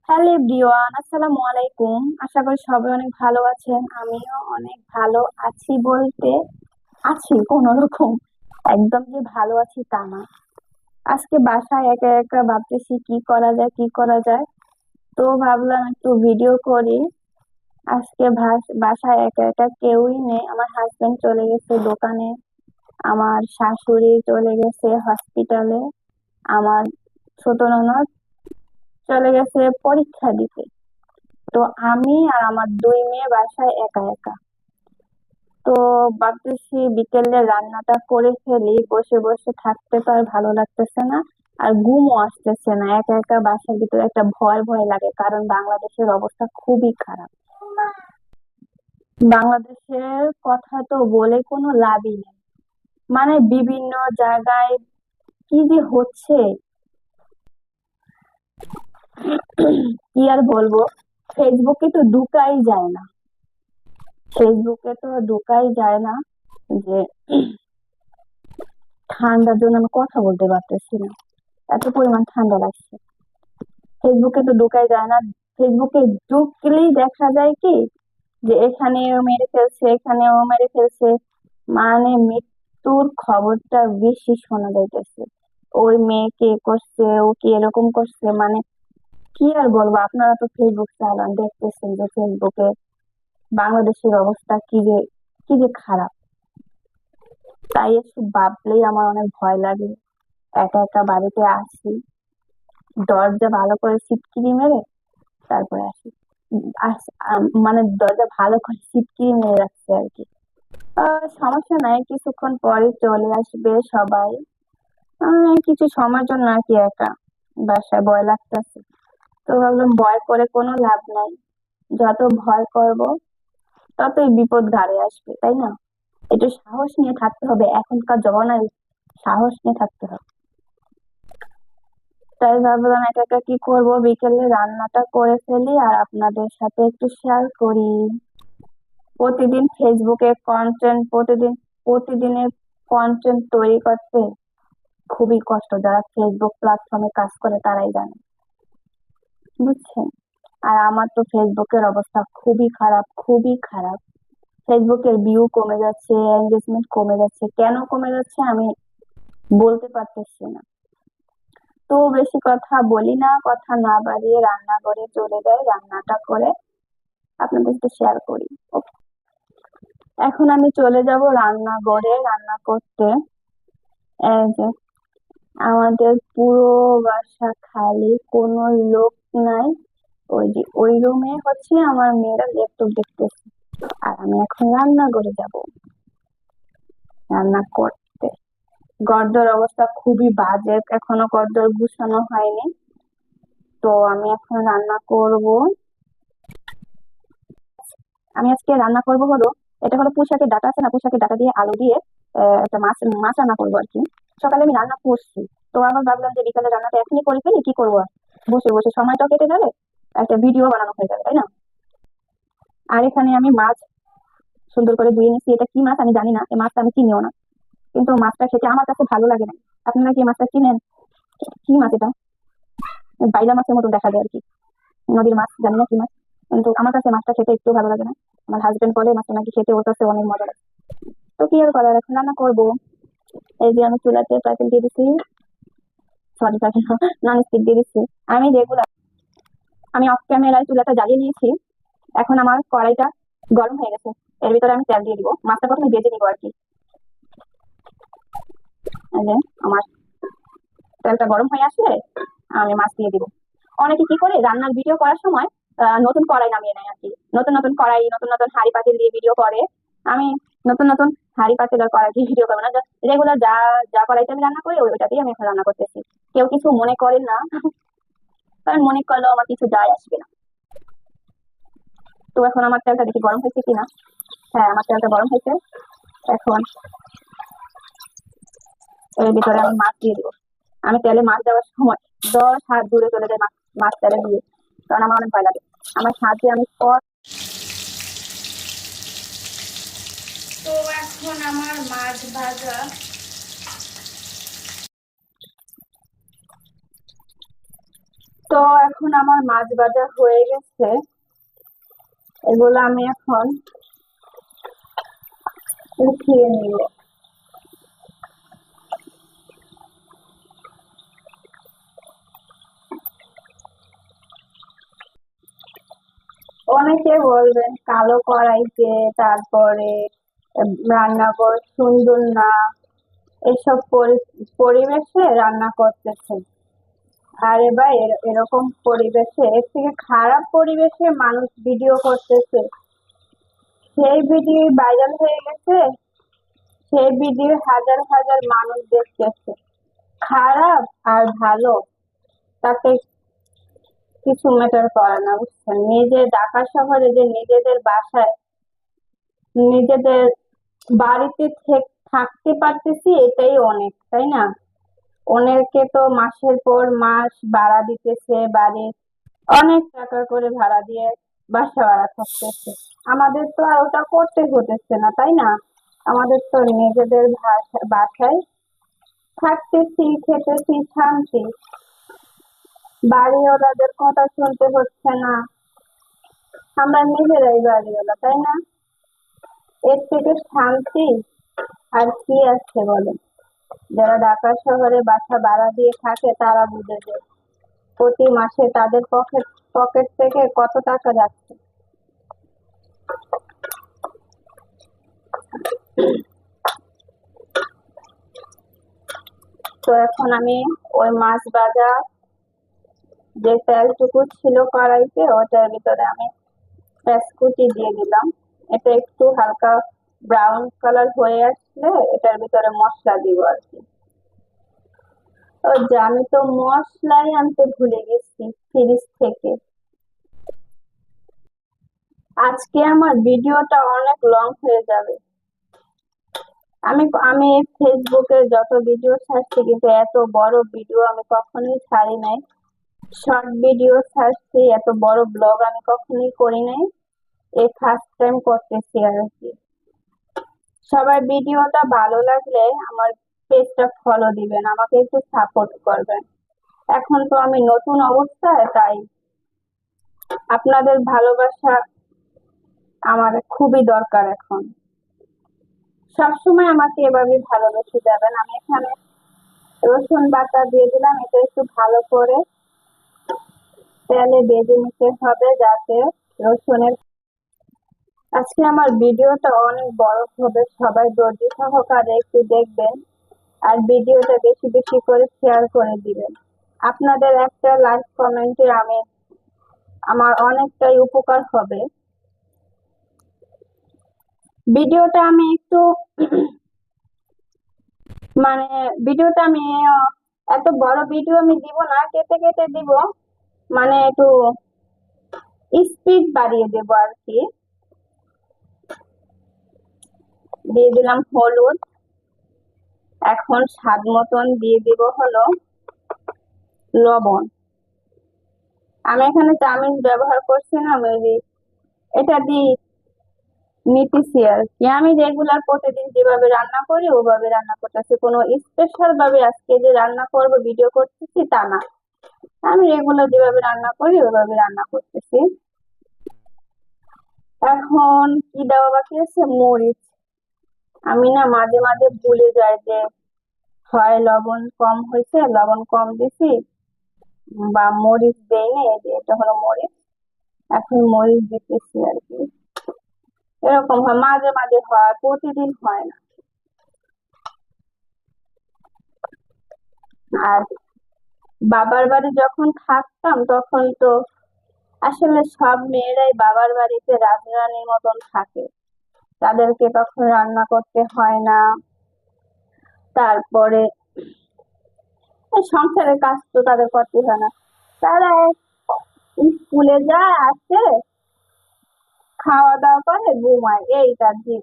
Hello everyone, আসসালামু আলাইকুম। আশা করি সবাই অনেক ভালো আছেন। আমিও অনেক ভালো আছি বলতে আছি কোন রকম। একদম যে ভালো আছি তা না। আজকে বাসায় একা একা ভাবতেছি কি করা যায় কি করা যায়। তো ভাবলাম একটু ভিডিও করি। আজকে বাসায় একা একা কেউই নেই। আমার হাজবেন্ড চলে গেছে দোকানে, আমার শাশুড়ি চলে গেছে হসপিটালে, আমার ছোট ননদ চলে গেছে পরীক্ষা দিতে। তো আমি আর আমার দুই মেয়ে বাসায় একা একা। তো ভাবতেছি বিকেলে রান্নাটা করে ফেলি, বসে বসে থাকতে তো আর ভালো লাগতেছে না, আর ঘুমও আসতেছে না। একা একা বাসার ভিতরে একটা ভয় ভয় লাগে, কারণ বাংলাদেশের অবস্থা খুবই খারাপ। বাংলাদেশের কথা তো বলে কোনো লাভই নেই। মানে বিভিন্ন জায়গায় কি যে হচ্ছে, কি আর বলবো। ফেসবুকে তো ঢুকাই যায় না, ফেসবুকে তো ঢুকাই যায় না যে ঠান্ডার জন্য আমি কথা বলতে পারতেছি না, এত পরিমাণ ঠান্ডা লাগছে। ফেসবুকে তো ঢোকাই যায় না। ফেসবুকে ঢুকলেই দেখা যায় কি, যে এখানেও মেরে ফেলছে এখানেও মেরে ফেলছে, মানে মৃত্যুর খবরটা বেশি শোনা যাইতেছে। ওই মেয়েকে করছে, ও কি এরকম করছে, মানে কি আর বলবো। আপনারা তো ফেসবুক চালান, দেখতেছেন যে ফেসবুকে বাংলাদেশের অবস্থা কি যে খারাপ। তাই এসব ভাবলেই আমার অনেক ভয় লাগে। একা একা বাড়িতে আসি, দরজা ভালো করে সিটকিনি মেরে তারপরে আসি। মানে দরজা ভালো করে সিটকিনি মেরে রাখছে আর কি। সমস্যা নাই, কিছুক্ষণ পরে চলে আসবে সবাই। কিছু সময়ের জন্য আর কি একা বাসায় ভয় লাগতেছে। তো ভাবলাম ভয় করে কোনো লাভ নাই, যত ভয় করব ততই বিপদ ঘাড়ে আসবে, তাই না? একটু সাহস নিয়ে থাকতে হবে, এখনকার জমানায় সাহস নিয়ে থাকতে হবে। তাই ভাবলাম একা একা কি করব, বিকেলে রান্নাটা করে ফেলি আর আপনাদের সাথে একটু শেয়ার করি। প্রতিদিন ফেসবুকে কন্টেন্ট, প্রতিদিনের কন্টেন্ট তৈরি করতে খুবই কষ্ট। যারা ফেসবুক প্ল্যাটফর্মে কাজ করে তারাই জানে, বুঝছেন? আর আমার তো ফেসবুকের অবস্থা খুবই খারাপ, খুবই খারাপ। ফেসবুকের ভিউ কমে যাচ্ছে, এঙ্গেজমেন্ট কমে যাচ্ছে। কেন কমে যাচ্ছে আমি বলতে পারতেছি না। তো বেশি কথা বলি না, কথা না বাড়িয়ে রান্নাঘরে চলে যাই, রান্নাটা করে আপনাদের সাথে শেয়ার করি। এখন আমি চলে যাব রান্নাঘরে রান্না করতে। এই যে আমাদের পুরো বাসা খালি, কোনো লোক নাই। ওই যে ওই রুমে হচ্ছে আমার মেয়েরা ল্যাপটপ দেখতেছে, আর আমি এখন রান্নাঘরে যাব রান্না করতে। ঘরদোর অবস্থা খুবই বাজে, এখনো ঘরদোর গুছানো হয়নি। তো আমি এখন রান্না করব। আমি আজকে রান্না করব হলো, এটা হলো পুঁইশাকের ডাঁটা আছে না, পুঁইশাকের ডাঁটা দিয়ে আলু দিয়ে একটা মাছ মাছ রান্না করবো আর কি। সকালে আমি রান্না করছি, তো আবার ভাবলাম যে বিকালে রান্নাটা এখনই করে ফেলি, কি করবো আর, বসে বসে সময়টাও কেটে যাবে, একটা ভিডিও বানানো হয়ে যাবে, তাই না? আর এখানে আমি মাছ সুন্দর করে ধুয়ে নিচ্ছি। এটা কি মাছ আমি জানি না, এই মাছটা আমি চিনিও না, কিন্তু মাছটা খেতে আমার কাছে ভালো লাগে না। আপনারা কি এই মাছটা চিনেন? কি মাছ এটা? বাইলা মাছের মতো দেখা যায় আর কি, নদীর মাছ, জানি না কি মাছ। কিন্তু আমার কাছে মাছটা খেতে একটু ভালো লাগে না। আমার হাজবেন্ড বলে মাছটা নাকি খেতে ওর কাছে অনেক মজা লাগে। তো কি আর করার, এখন রান্না করবো। এই যে আমি চুলাতে পাতিল দিয়ে দিচ্ছি, সরি পাতিল নন স্টিক দিয়ে দিচ্ছি। আমি রেগুলার, আমি অফ ক্যামেরায় চুলাটা জ্বালিয়ে নিয়েছি। এখন আমার কড়াইটা গরম হয়ে গেছে, এর ভিতরে আমি তেল দিয়ে দিব। মাছটা প্রথমে ভেজে নিবো আর কি। এই যে আমার তেলটা গরম হয়ে আসলে আমি মাছ দিয়ে দিব। অনেকে কি করে রান্নার ভিডিও করার সময় নতুন কড়াই নামিয়ে নেয় আর কি। নতুন নতুন কড়াই, নতুন নতুন হাঁড়ি পাতিল দিয়ে ভিডিও করে। আমি নতুন নতুন হাঁড়ি পাতিল আর কড়াই দিয়ে ভিডিও করবো না, রেগুলার যা যা কড়াইতে আমি রান্না করি ওইটাতেই আমি এখন রান্না করতেছি। কেউ কিছু মনে করেন না, কারণ মনে করলেও আমার কিছু যায় আসবে না। তো এখন আমার তেলটা দেখি গরম হয়েছে কিনা। হ্যাঁ, আমার তেলটা গরম হয়েছে। এখন এর ভিতরে আমি মাছ দিয়ে দিব। আমি তেলে মাছ দেওয়ার সময় 10 হাত দূরে চলে যায় মাছ, মাছ তেলে দিয়ে, কারণ আমার অনেক ভয় লাগে। আমার হাতে আমি তো এখন আমার মাছ ভাজা তো এখন আমার মাছ ভাজা হয়ে গেছে, এগুলো আমি এখন উঠিয়ে নিব। অনেকে বলবেন কালো কড়াইতে তারপরে রান্নাঘর সুন্দর না, এসব পরিবেশে রান্না করতেছে। আরে ভাই, এরকম পরিবেশে, এর থেকে খারাপ পরিবেশে মানুষ ভিডিও করতেছে, সেই ভিডিও ভাইরাল হয়ে গেছে, সেই ভিডিও হাজার হাজার মানুষ দেখতেছে। খারাপ আর ভালো তাতে কিছু ম্যাটার করে না, বুঝছেন? নিজের ঢাকা শহরে যে নিজেদের বাসায় নিজেদের বাড়িতে থাকতে পারতেছি, এটাই অনেক, তাই না? অনেকে তো মাসের পর মাস ভাড়া দিতেছে, বাড়ি অনেক টাকা করে ভাড়া দিয়ে বাসা ভাড়া থাকতেছে। আমাদের তো আর ওটা করতে হতেছে না, তাই না? আমাদের তো নিজেদের বাসায় থাকতেছি, খেতেছি, শান্তি, বাড়িওয়ালাদের কথা শুনতে হচ্ছে না, আমরা নিজেরাই বাড়িওয়ালা, তাই না? এর থেকে শান্তি আর কি আছে বলেন? যারা ঢাকা শহরে বাসা ভাড়া দিয়ে থাকে তারা বুঝে যে প্রতি মাসে তাদের পকেট থেকে কত টাকা যাচ্ছে। তো এখন আমি ওই মাছ ভাজা যে তেলটুকু ছিল কড়াইতে, ওটার ভিতরে আমি পেঁয়াজ কুচি দিয়ে দিলাম। এটা একটু হালকা ব্রাউন কালার হয়ে আসলে এটার ভিতরে মশলা দিব আর কি। ও যে আমি তো মশলাই আনতে ভুলে গেছি ফ্রিজ থেকে। আজকে আমার ভিডিওটা অনেক লং হয়ে যাবে। আমি আমি ফেসবুকে যত ভিডিও ছাড়ছি, কিন্তু এত বড় ভিডিও আমি কখনোই ছাড়ি নাই। শর্ট ভিডিও ছাড়ছি, এত বড় ব্লগ আমি কখনোই করি নাই, এই ফার্স্ট টাইম করতেছি আর কি। সবার ভিডিওটা ভালো লাগলে আমার পেজটা ফলো দিবেন, আমাকে একটু সাপোর্ট করবেন। এখন তো আমি নতুন অবস্থায়, তাই আপনাদের ভালোবাসা আমার খুবই দরকার এখন। সবসময় আমাকে এভাবে ভালোবেসে যাবেন। আমি এখানে রসুন বাটা দিয়ে দিলাম, এটা একটু ভালো করে তেলে ভেজে নিতে হবে যাতে রসুনের। আজকে আমার ভিডিওটা অনেক বড় হবে, সবাই ধৈর্য সহকারে একটু দেখবেন আর ভিডিওটা বেশি বেশি করে শেয়ার করে দিবেন। আপনাদের একটা লাইক কমেন্টে আমার অনেকটাই উপকার হবে। ভিডিওটা আমি একটু মানে ভিডিওটা আমি এত বড় ভিডিও আমি দিব না, কেটে কেটে দিব, মানে একটু স্পিড বাড়িয়ে দেব আর কি। দিয়ে দিলাম হলুদ, এখন স্বাদ মতন দিয়ে দিব হলো লবণ। আমি এখানে চামিচ ব্যবহার করছি না, আমি এটা দিয়ে নিতেছি আর কি। আমি রেগুলার প্রতিদিন যেভাবে রান্না করি ওভাবে রান্না করতেছি, কোনো স্পেশাল ভাবে আজকে যে রান্না করব ভিডিও করতেছি তা না, আমি রেগুলার যেভাবে রান্না করি ওভাবে রান্না করতেছি। এখন কি দেওয়া বাকি আছে? মরিচ। আমি না মাঝে মাঝে ভুলে যাই যে হয় লবণ কম হয়েছে, লবণ কম দিছি, বা মরিচ দেয়নি, এই যে এটা হলো মরিচ, এখন মরিচ দিতেছি আর কি। এরকম হয়, মাঝে মাঝে হয়, প্রতিদিন হয় না। আর বাবার বাড়ি যখন থাকতাম তখন তো আসলে সব মেয়েরাই বাবার বাড়িতে রাজরানীর মতন থাকে, তাদেরকে তখন রান্না করতে হয় না, তারপরে সংসারের কাজ তো তাদের করতে হয় না, তারা স্কুলে যায়, আসে, খাওয়া দাওয়া করে, ঘুমায়, এই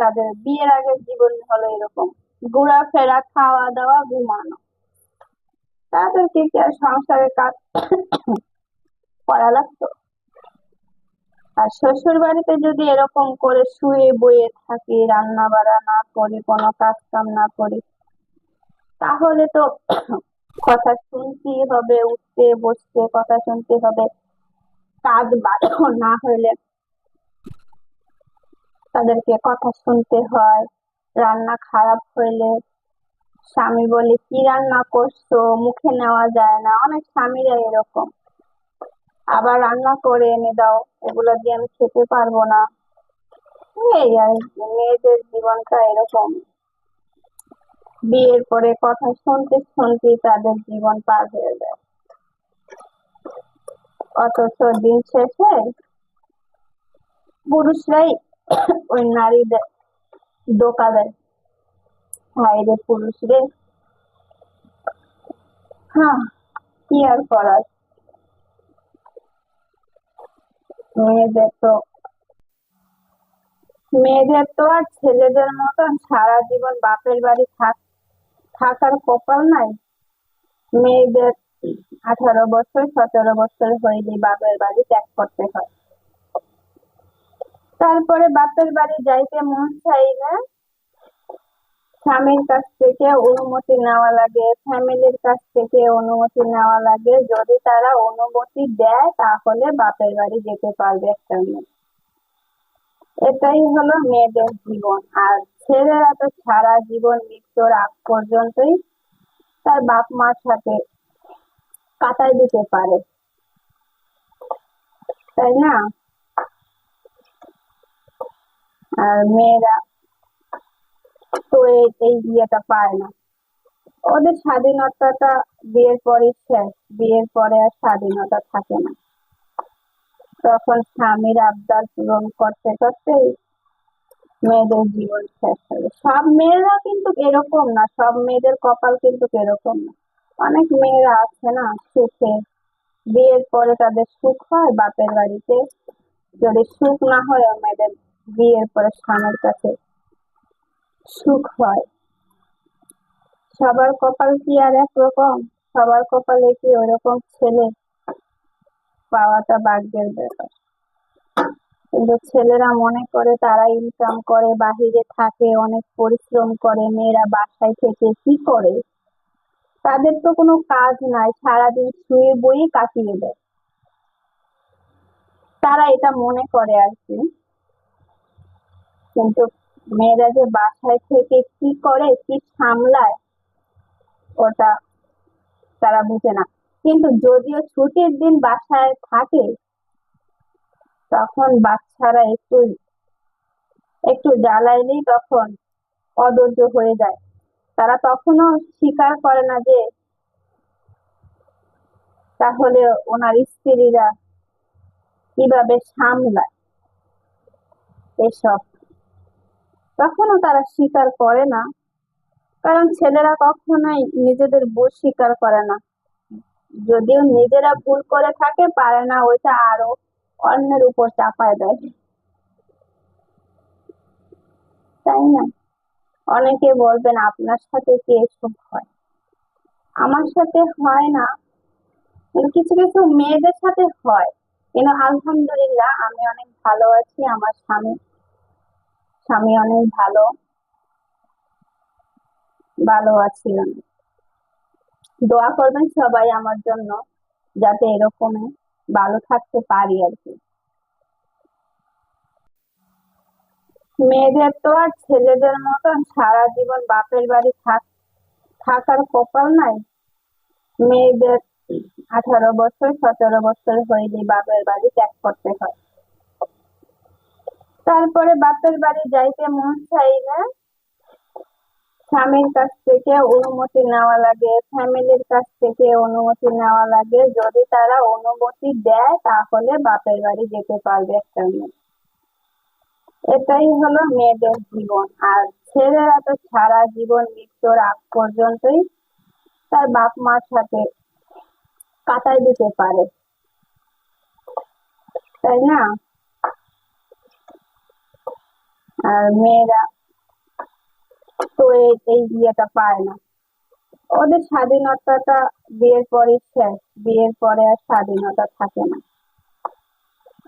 তাদের বিয়ের আগের জীবন হলো এরকম, ঘোরাফেরা, খাওয়া দাওয়া, ঘুমানো। তাদেরকে কি আর সংসারের কাজ করা লাগতো? আর শ্বশুর বাড়িতে যদি এরকম করে শুয়ে বয়ে থাকি, রান্না বাড়া না করি, কোনো কাজ কাম না করি, তাহলে তো কথা শুনতেই হবে, উঠতে বসতে কথা শুনতে হবে, কাজ ভালো না হইলে তাদেরকে কথা শুনতে হয়, রান্না খারাপ হইলে স্বামী বলে কি রান্না করছো, মুখে নেওয়া যায় না, অনেক স্বামীরা এরকম। আবার রান্না করে এনে দাও, এগুলো দিয়ে আমি খেতে পারবো না। এই আর কি, মেয়েদের জীবনটা এরকম। বিয়ের পরে কথা শুনতে শুনতে তাদের জীবন পার হয়ে যায়, অথচ দিন শেষে পুরুষরাই ওই নারীদের ধোঁকা দেয়। হায়রে পুরুষরে, হ্যাঁ, কি আর করার। মেয়েদের তো মেয়েদের তো আর ছেলেদের মতন সারা জীবন বাপের বাড়ি থাকার কপাল নাই। মেয়েদের 18 বছর 17 বছর হইলে বাপের বাড়ি ত্যাগ করতে হয়। তারপরে বাপের বাড়ি যাইতে মন চাইলে স্বামীর কাছ থেকে অনুমতি নেওয়া লাগে, ফ্যামিলির কাছ থেকে অনুমতি নেওয়া লাগে। যদি তারা অনুমতি দেয় তাহলে বাপের বাড়ি যেতে পারবে একটা মেয়ে। এটাই হলো মেয়েদের জীবন। আর ছেলেরা তো সারা জীবন মৃত্যুর আগ পর্যন্তই তার বাপ মার সাথে কাটাই দিতে পারে, তাই না? আর মেয়েরা তো এই বিয়েটা পায় না। ওদের স্বাধীনতাটা বিয়ের পরে শেষ, বিয়ের পরে আর স্বাধীনতা থাকে না। তখন স্বামীর আবদার পূরণ করতে করতেই মেয়েদের জীবন শেষ হবে। সব মেয়েরা কিন্তু এরকম না, সব মেয়েদের কপাল কিন্তু এরকম না। অনেক মেয়েরা আছে না সুখে, বিয়ের পরে তাদের সুখ হয় বাপের বাড়িতে, যদি সুখ না হয় মেয়েদের বিয়ের পরে স্বামীর কাছে সুখ হয়। সবার কপাল কি আর একরকম? সবার কপালে কি ওরকম ছেলে পাওয়াটা ভাগ্যের ব্যাপার। কিন্তু ছেলেরা মনে করে তারা ইনকাম করে, বাহিরে থাকে, অনেক পরিশ্রম করে, মেয়েরা বাসায় থেকে কি করে? তাদের তো কোনো কাজ নাই, সারাদিন শুয়ে বই কাটিয়ে দেয়। তারা এটা মনে করে আর কি। কিন্তু মেয়েরা যে বাসায় থেকে কি করে, কি সামলায়, ওটা তারা বুঝে না। কিন্তু যদিও ছুটির দিন বাসায় থাকে, তখন বাচ্চারা একটু একটু জ্বালাইলেই তখন অধৈর্য হয়ে যায়। তারা তখনও স্বীকার করে না যে তাহলে ওনার স্ত্রীরা কিভাবে সামলায় এসব, তখনও তারা স্বীকার করে না। কারণ ছেলেরা কখনোই নিজেদের ভুল স্বীকার করে না। যদিও নিজেরা ভুল করে থাকে, পারে না ওইটা আরো অন্যের উপর চাপায় দেয়, তাই না? অনেকে বলবেন আপনার সাথে কি এসব হয়? আমার সাথে হয় না, কিন্তু কিছু কিছু মেয়েদের সাথে হয়। কিন্তু আলহামদুলিল্লাহ আমি অনেক ভালো আছি, আমার স্বামী স্বামী অনেক ভালো ভালো আছি আমি। দোয়া করবেন সবাই আমার জন্য, যাতে এরকমই ভালো থাকতে পারি আর কি। মেয়েদের তো আর ছেলেদের মতন সারা জীবন বাপের বাড়ি থাকার কপাল নাই। মেয়েদের 18 বছর 17 বছর হইলে বাপের বাড়ি ত্যাগ করতে হয়। তারপরে বাপের বাড়ি যাইতে মন চাইলে স্বামীর কাছ থেকে অনুমতি নেওয়া লাগে, ফ্যামিলির কাছ থেকে অনুমতি নেওয়া লাগে। যদি তারা অনুমতি দেয় তাহলে বাপের বাড়ি যেতে পারবে একটা মেয়ে। এটাই হলো মেয়েদের জীবন। আর ছেলেরা তো সারা জীবন মৃত্যুর আগ পর্যন্তই তার বাপ মার সাথে কাটাই দিতে পারে, তাই না? আর মেয়েরা তো এই বিয়েটা পায় না। ওদের স্বাধীনতাটা বিয়ের পরে শেষ, বিয়ের পরে আর স্বাধীনতা থাকে না।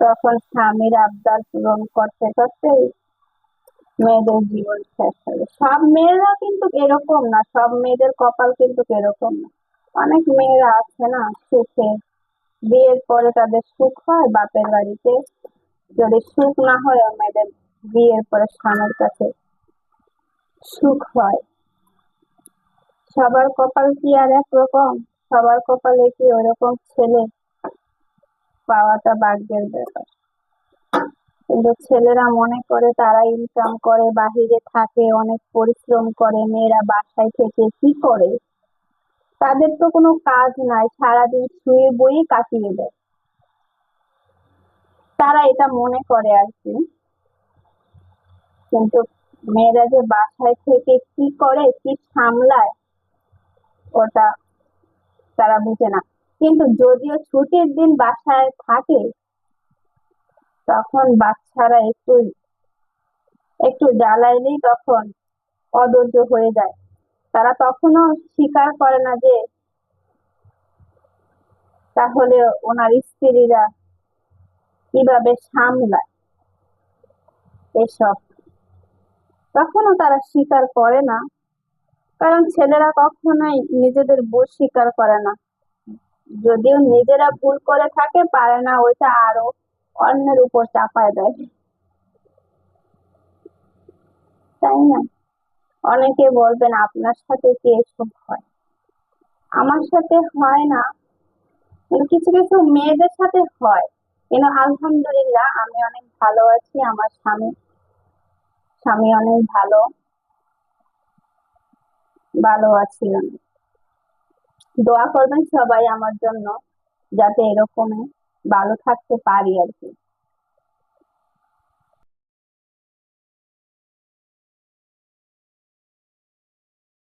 তখন স্বামীর আবদার পূরণ করতে করতেই মেয়েদের জীবন শেষ হবে। সব মেয়েরা কিন্তু এরকম না, সব মেয়েদের কপাল কিন্তু এরকম না। অনেক মেয়েরা আছে না সুখে, বিয়ের পরে তাদের সুখ হয় বাপের বাড়িতে, যদি সুখ না হয় মেয়েদের বিয়ের পরে স্বামীর কাছে সুখ হয়। সবার কপাল কি আর একরকম? সবার কপালে কি ওরকম ছেলে পাওয়াটা ভাগ্যের ব্যাপার। কিন্তু ছেলেরা মনে করে তারা ইনকাম করে, বাহিরে থাকে, অনেক পরিশ্রম করে, মেয়েরা বাসায় থেকে কি করে? তাদের তো কোনো কাজ নাই, সারাদিন শুয়ে বই কাটিয়ে দেয়, তারা এটা মনে করে আর কি। কিন্তু মেয়েরা যে বাসায় থেকে কি করে, কি সামলায়, ওটা তারা বুঝে না। কিন্তু যদিও ছুটির দিন বাসায় থাকে, তখন বাচ্চারা একটু একটু জ্বালাইলেই তখন অধৈর্য হয়ে যায়। তারা তখনও স্বীকার করে না যে তাহলে ওনার স্ত্রীরা কিভাবে সামলায় এসব, তখনও তারা স্বীকার করে না। কারণ ছেলেরা কখনোই নিজেদের ভুল স্বীকার করে না, যদিও নিজেরা ভুল করে থাকে পারে না, ওইটা আরো অন্যের উপর চাপায় দেয়, তাই না? অনেকে বলবেন আপনার সাথে কি এসব হয়? আমার সাথে হয় না, কিন্তু কিছু কিছু মেয়েদের সাথে হয়। কিন্তু আলহামদুলিল্লাহ আমি অনেক ভালো আছি, আমার স্বামী স্বামী অনেক ভালো, ভালো আছি আমি। দোয়া করবেন সবাই আমার জন্য, যাতে এরকমই ভালো থাকতে পারি আর কি।